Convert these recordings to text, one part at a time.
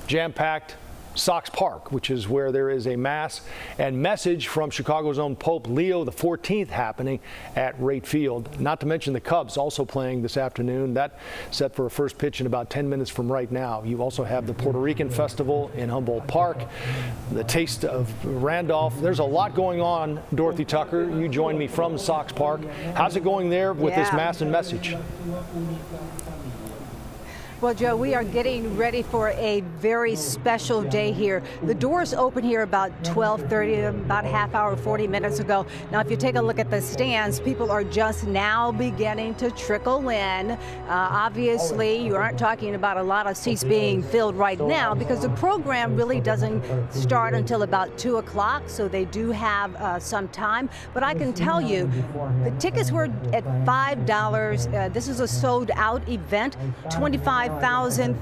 Jam-packed Sox Park, which is where there is a mass and message from Chicago's own Pope Leo XIV happening at Rate Field. Not to mention the Cubs also playing this afternoon. That set for a first pitch in about 10 minutes from right now. You also have the Puerto Rican Festival in Humboldt Park, the Taste of Randolph. There's a lot going on, Dorothy Tucker. You joined me from Sox Park. How's it going there with this mass and message? Well, Joe, we are getting ready for a very special day here. The doors open here about 12:30, about a half hour, 40 minutes ago. Now, if you take a look at the stands, people are just now beginning to trickle in. Obviously, you aren't talking about a lot of seats being filled right now because the program really doesn't start until about 2 o'clock, so they do have some time. But I can tell you, the tickets were at $5. This is a sold-out event, 25,000,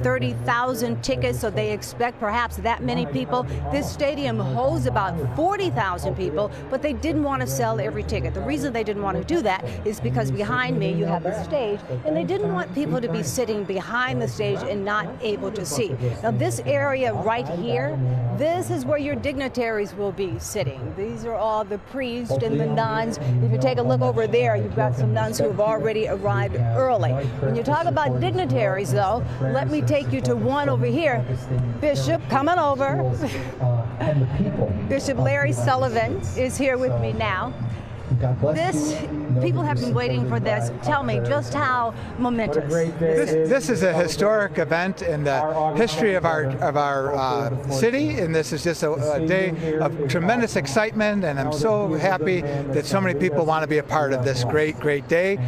30,000 tickets, so they expect perhaps that many people. This stadium holds about 40,000 people, but they didn't want to sell every ticket. The reason they didn't want to do that is because behind me you have the stage, and they didn't want people to be sitting behind the stage and not able to see. Now, this area right here, this is where your dignitaries will be sitting. These are all the priests and the nuns. If you take a look over there, you've got some nuns who have already arrived early. When you talk about dignitaries, though, let me take you to one over here. Bishop, coming over. Bishop Larry Sullivan is here with me now. People have been waiting for this. Tell me just how momentous this is a historic event in the history of our city, and this is just a day of tremendous excitement, and I'm so happy that so many people want to be a part of this great day.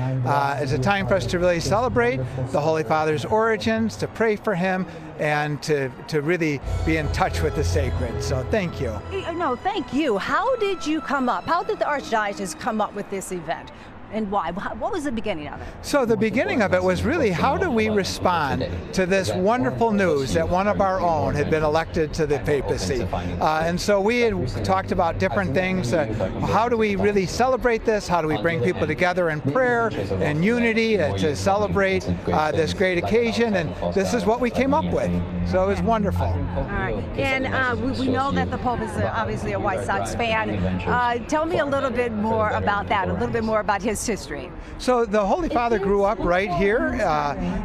It's a time for us to really celebrate the Holy Father's origins, to pray for him, and to really be in touch with the sacred. So thank you. No, thank you. How did you come up? How did the Archdiocese come up with this event? And why? What was the beginning of it? So the beginning of it was really, how do we respond to this wonderful news that one of our own had been elected to the papacy? And so we had talked about different things. How do we really celebrate this? How do we bring people together in prayer and unity to celebrate this great occasion? And this is what we came up with. So it was wonderful. All right. And we know that the Pope is obviously a White Sox fan. Tell me a little bit more about that, a little bit more about his history. So the Holy Father grew up right here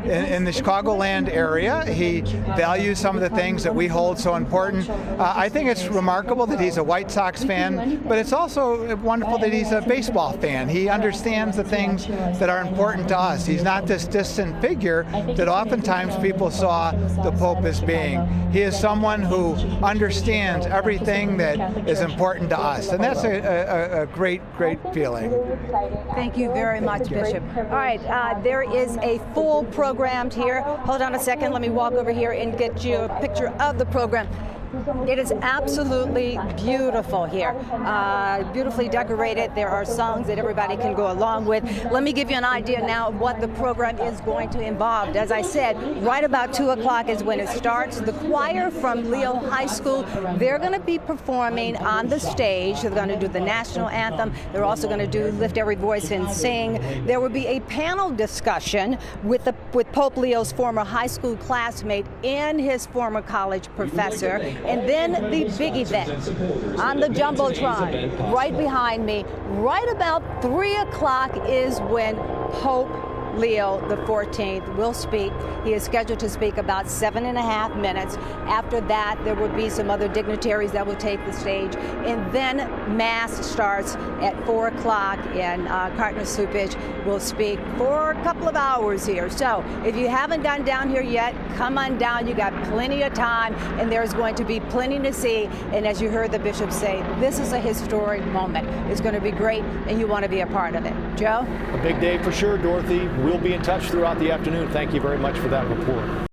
in the Chicagoland area. He values some of the things that we hold so important. I think it's remarkable that he's a White Sox fan, but it's also wonderful that he's a baseball fan. He understands the things that are important to us. He's not this distant figure that oftentimes people saw the Pope as being. He is someone who understands everything that is important to us, and that's a great feeling. Thank you very much, Bishop. All right, there is a full program here. Hold on a second. Let me walk over here and get you a picture of the program. It is absolutely beautiful here, beautifully decorated. There are songs that everybody can go along with. Let me give you an idea now of what the program is going to involve. As I said, right about 2 o'clock is when it starts. The choir from Leo High School, they're going to be performing on the stage. They're going to do the national anthem. They're also going to do Lift Every Voice and Sing. There will be a panel discussion with Pope Leo's former high school classmate and his former college professor. And then the big event on the Jumbotron right behind me, right about 3 o'clock is when Pope Leo XIV will speak. He is scheduled to speak about 7.5 minutes. After that, there will be some other dignitaries that will take the stage. And then Mass starts at 4 o'clock, and Cardinal Supich will speak for a couple of hours here. So if you haven't gone down here yet, come on down. You got plenty of time, and there's going to be plenty to see. And as you heard the bishop say, this is a historic moment. It's going to be great, and you want to be a part of it. Joe? A big day for sure, Dorothy. We'll be in touch throughout the afternoon. Thank you very much for that report.